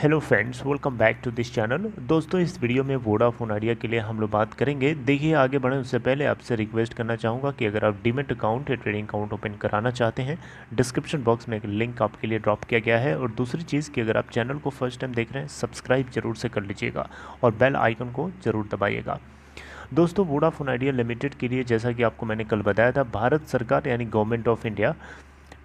Hello friends, welcome back to this channel. दोस्तों, इस video में वोडाफोन आइडिया के लिए हम लोग बात करेंगे। देखिए, आगे बढ़ने उससे पहले आपसे रिक्वेस्ट करना चाहूँगा कि अगर आप डीमैट अकाउंट या ट्रेडिंग अकाउंट ओपन कराना चाहते हैं, डिस्क्रिप्शन बॉक्स में एक लिंक आपके लिए ड्रॉप किया गया है। और दूसरी चीज़ कि अगर आप चैनल को फर्स्ट टाइम देख रहे हैं, सब्सक्राइब जरूर से कर लीजिएगा और बेल आइकन को जरूर दबाइएगा। दोस्तों, वोडाफोन आइडिया लिमिटेड के लिए, जैसा कि आपको मैंने कल बताया था, भारत सरकार यानी गवर्नमेंट ऑफ इंडिया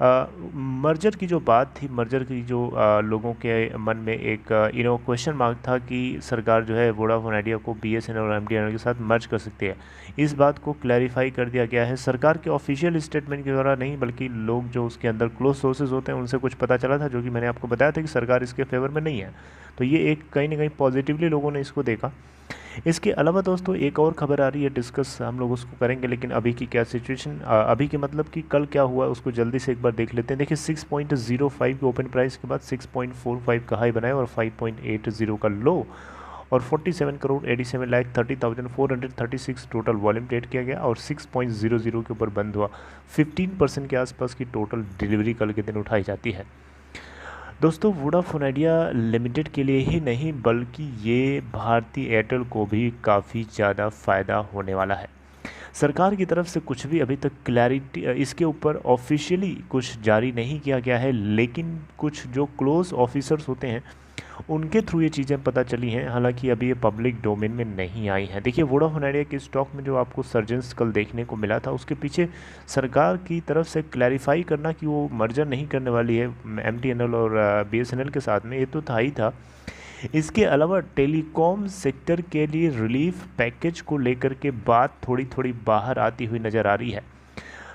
मर्जर की जो बात थी, मर्जर की जो लोगों के मन में एक क्वेश्चन मार्क था कि सरकार जो है वोडाफोन आइडिया को बीएसएनएल और एमटीएनएल के साथ मर्ज कर सकती है। इस बात को क्लैरिफाई कर दिया गया है सरकार के ऑफिशियल स्टेटमेंट के द्वारा नहीं, बल्कि लोग जो उसके अंदर क्लोज सोर्सेज होते हैं उनसे कुछ पता चला था, जो कि मैंने आपको बताया था कि सरकार इसके फेवर में नहीं है। तो ये एक कहीं ना कहीं पॉजिटिवली लोगों ने इसको देखा। इसके अलावा दोस्तों, एक और खबर आ रही है, डिस्कस हम लोग उसको करेंगे, लेकिन अभी की क्या सिचुएशन, अभी के मतलब कि कल क्या हुआ उसको जल्दी से एक बार देख लेते हैं। देखिए, 6.05 के ओपन प्राइस के बाद 6.45 का हाई बनाया और 5.80 का लो, और 47 करोड़ 87,30,436 टोटल वॉल्यूम ट्रेड किया गया और 6.00 के ऊपर बंद हुआ। 15% के आसपास की टोटल डिलीवरी कल के दिन उठाई जाती है। दोस्तों, वोडाफोन आइडिया लिमिटेड के लिए ही नहीं, बल्कि ये भारती एयरटेल को भी काफ़ी ज़्यादा फ़ायदा होने वाला है। सरकार की तरफ से कुछ भी अभी तक क्लैरिटी इसके ऊपर ऑफिशियली कुछ जारी नहीं किया गया है, लेकिन कुछ जो क्लोज ऑफिसर्स होते हैं उनके थ्रू ये चीज़ें पता चली हैं। हालांकि अभी ये पब्लिक डोमेन में नहीं आई हैं। देखिए, वोडाफोन आइडिया के स्टॉक में जो आपको सर्जेंस कल देखने को मिला था, उसके पीछे सरकार की तरफ से क्लैरिफाई करना कि वो मर्जर नहीं करने वाली है एमटीएनएल और बीएसएनएल के साथ में, ये तो था ही था। इसके अलावा टेलीकॉम सेक्टर के लिए रिलीफ पैकेज को लेकर के बात थोड़ी थोड़ी बाहर आती हुई नज़र आ रही है।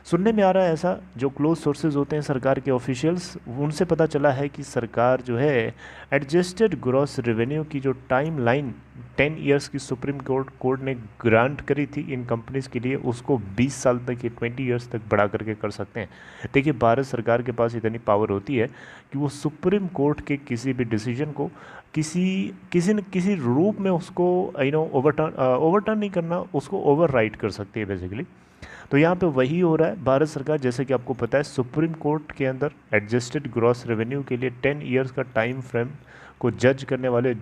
सुनने में आ रहा है, ऐसा जो क्लोज सोर्सेज होते हैं सरकार के ऑफिशियल्स, उनसे पता चला है कि सरकार जो है एडजस्टेड ग्रॉस रेवेन्यू की जो टाइम लाइन 10 ईयर्स की सुप्रीम कोर्ट ने ग्रांट करी थी इन कंपनीज के लिए, उसको 20 साल तक या 20 ईयर्स तक बढ़ा करके कर सकते हैं। देखिए, भारत सरकार के पास इतनी पावर होती है कि वो सुप्रीम कोर्ट के किसी भी डिसीजन को किसी किसी न किसी रूप में उसको ओवरटर्न नहीं करना, उसको ओवरराइड कर सकती है बेसिकली। तो यहाँ पे वही हो रहा है। भारत सरकार, जैसे कि आपको पता है, सुप्रीम कोर्ट के अंदर एडजस्टेड ग्रॉस रेवेन्यू के लिए 10 ईयर्स का टाइम फ्रेम को जज करने वाले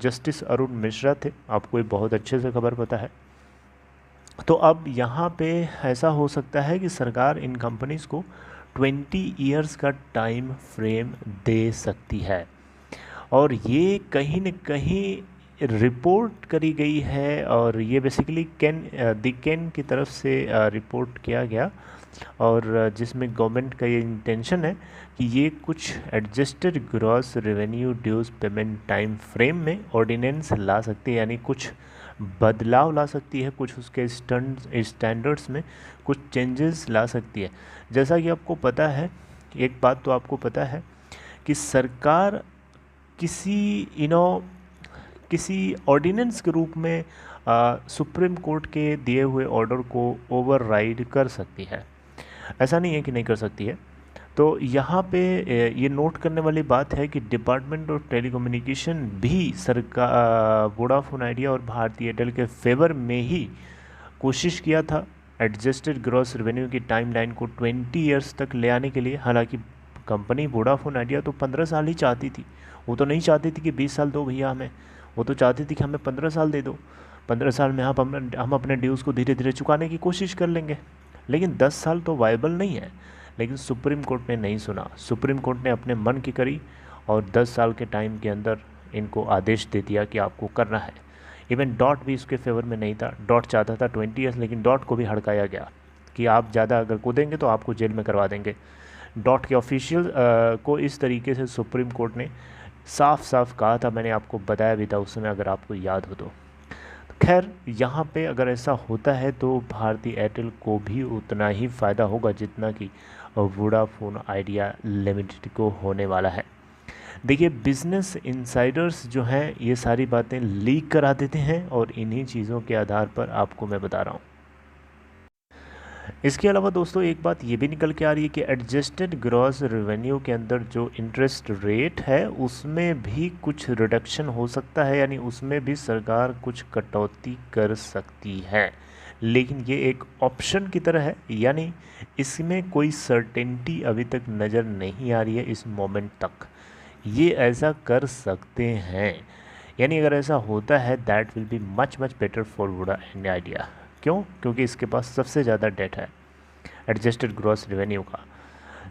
जस्टिस अरुण मिश्रा थे। आपको ये बहुत अच्छे से खबर पता है। तो अब यहाँ पे ऐसा हो सकता है कि सरकार इन कंपनीज़ को 20 ईयर्स का टाइम फ्रेम दे सकती है, और ये कहीं न कहीं रिपोर्ट करी गई है। और ये बेसिकली कैन की तरफ से रिपोर्ट किया गया, और जिसमें गवर्नमेंट का ये इंटेंशन है कि ये कुछ adjusted gross revenue dues payment time frame में ऑर्डिनेंस ला सकती है, यानी कुछ बदलाव ला सकती है, कुछ उसके स्टैंडर्ड्स में कुछ चेंजेस ला सकती है। जैसा कि आपको पता है, एक बात तो आपको पता है कि सरकार किसी ऑर्डिनेंस के रूप में सुप्रीम कोर्ट के दिए हुए ऑर्डर को ओवरराइड कर सकती है। ऐसा नहीं है कि नहीं कर सकती है। तो यहाँ पे ये नोट करने वाली बात है कि डिपार्टमेंट ऑफ टेलीकम्युनिकेशन भी सरकार वोडाफोन आइडिया और भारती एयरटेल के फेवर में ही कोशिश किया था एडजस्टेड ग्रॉस रेवेन्यू की टाइमलाइन को 20 ईयर्स तक ले आने के लिए। हालांकि कंपनी वोडाफोन आइडिया तो 15 साल ही चाहती थी। वो तो नहीं चाहती थी कि 20 साल दो भैया हमें, वो तो चाहती थी कि हमें 15 साल दे दो। 15 साल में हम अपने ड्यूज़ को धीरे धीरे चुकाने की कोशिश कर लेंगे। लेकिन 10 साल तो वायबल नहीं है। लेकिन सुप्रीम कोर्ट ने नहीं सुना। सुप्रीम कोर्ट ने अपने मन की करी और 10 साल के टाइम के अंदर इनको आदेश दे दिया कि आपको करना है। इवन डॉट भी इसके फेवर में नहीं था। डॉट चाहता था 20 ईयर्स, लेकिन डॉट को भी हड़काया गया कि आप ज़्यादा अगर कूदेंगे तो आपको जेल में करवा देंगे। डॉट के ऑफिशियल को इस तरीके से सुप्रीम कोर्ट ने साफ साफ कहा था। मैंने आपको बताया भी था उस समय, अगर आपको याद हो तो। खैर, यहाँ पे अगर ऐसा होता है तो भारती एयरटेल को भी उतना ही फ़ायदा होगा जितना कि वोडाफोन आइडिया लिमिटेड को होने वाला है। देखिए, बिजनेस इनसाइडर्स जो हैं ये सारी बातें लीक करा देते हैं, और इन्हीं चीज़ों के आधार पर आपको मैं बता रहा हूँ। इसके अलावा दोस्तों, एक बात ये भी निकल के आ रही है कि एडजस्टेड ग्रॉस रेवेन्यू के अंदर जो इंटरेस्ट रेट है उसमें भी कुछ रिडक्शन हो सकता है, यानी उसमें भी सरकार कुछ कटौती कर सकती है। लेकिन ये एक ऑप्शन की तरह है, यानी इसमें कोई सर्टेनिटी अभी तक नज़र नहीं आ रही है इस मोमेंट तक ये ऐसा कर सकते हैं। यानी अगर ऐसा होता है that will be much much better for Voda and idea. क्यों? क्योंकि इसके पास सबसे ज़्यादा डेट है एडजस्टेड ग्रॉस रेवेन्यू का।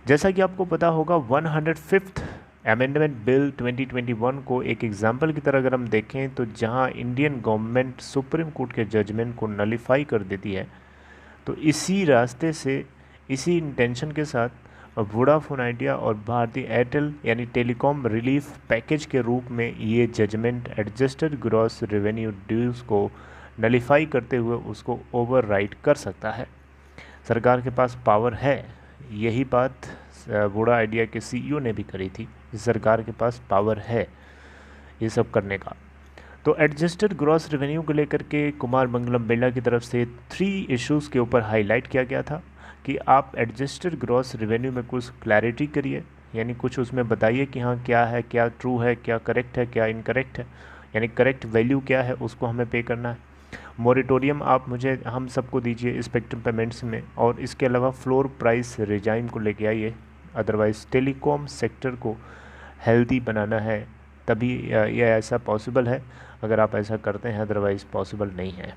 जैसा कि आपको पता होगा 105th अमेंडमेंट बिल 2021 को एक एग्जाम्पल की तरह अगर हम देखें तो जहां इंडियन गवर्नमेंट सुप्रीम कोर्ट के जजमेंट को नलीफाई कर देती है, तो इसी रास्ते से, इसी इंटेंशन के साथ वोडाफोन आइडिया और भारती एयरटेल यानी टेलीकॉम रिलीफ पैकेज के रूप में ये judgement adjusted gross revenue dues को नलीफाई करते हुए उसको ओवरराइड कर सकता है। सरकार के पास पावर है। यही बात वोडा आइडिया के सीईओ ने भी करी थी। सरकार के पास पावर है ये सब करने का। तो एडजस्टेड ग्रॉस रेवेन्यू को लेकर के कुमार मंगलम बिरला की तरफ से 3 इश्यूज़ के ऊपर हाईलाइट किया गया था कि आप एडजस्टेड ग्रॉस रेवेन्यू में कुछ क्लैरिटी करिए, यानी कुछ उसमें बताइए कि हाँ क्या है, क्या ट्रू है, क्या करेक्ट है, क्या इनकरेक्ट है, यानी करेक्ट वैल्यू क्या है उसको हमें पे करना है। मोरेटोरियम आप हम सबको दीजिए स्पेक्ट्रम पेमेंट्स में, और इसके अलावा फ्लोर प्राइस रिजाइम को लेके आइए। अदरवाइज़ टेलीकॉम सेक्टर को हेल्दी बनाना है, तभी यह ऐसा पॉसिबल है अगर आप ऐसा करते हैं, अदरवाइज़ पॉसिबल नहीं है।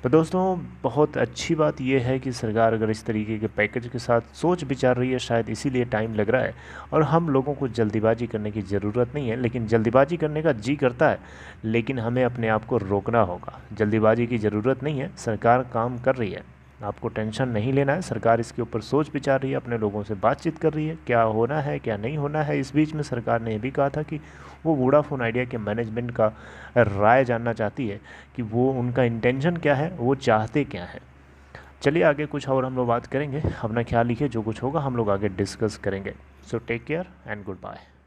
तो दोस्तों बहुत अच्छी बात यह है कि सरकार अगर इस तरीके के पैकेज के साथ सोच विचार रही है, शायद इसीलिए टाइम लग रहा है। और हम लोगों को जल्दीबाजी करने की ज़रूरत नहीं है, लेकिन जल्दीबाजी करने का जी करता है, लेकिन हमें अपने आप को रोकना होगा। जल्दीबाजी की ज़रूरत नहीं है, सरकार काम कर रही है, आपको टेंशन नहीं लेना है। सरकार इसके ऊपर सोच विचार रही है, अपने लोगों से बातचीत कर रही है, क्या होना है क्या नहीं होना है। इस बीच में सरकार ने यह भी कहा था कि वो वोडाफोन आइडिया के मैनेजमेंट का राय जानना चाहती है कि वो उनका इंटेंशन क्या है, वो चाहते क्या है। चलिए आगे कुछ और हम लोग बात करेंगे। अपना ख्याल रखिए, जो कुछ होगा हम लोग आगे डिस्कस करेंगे। So take care and good bye.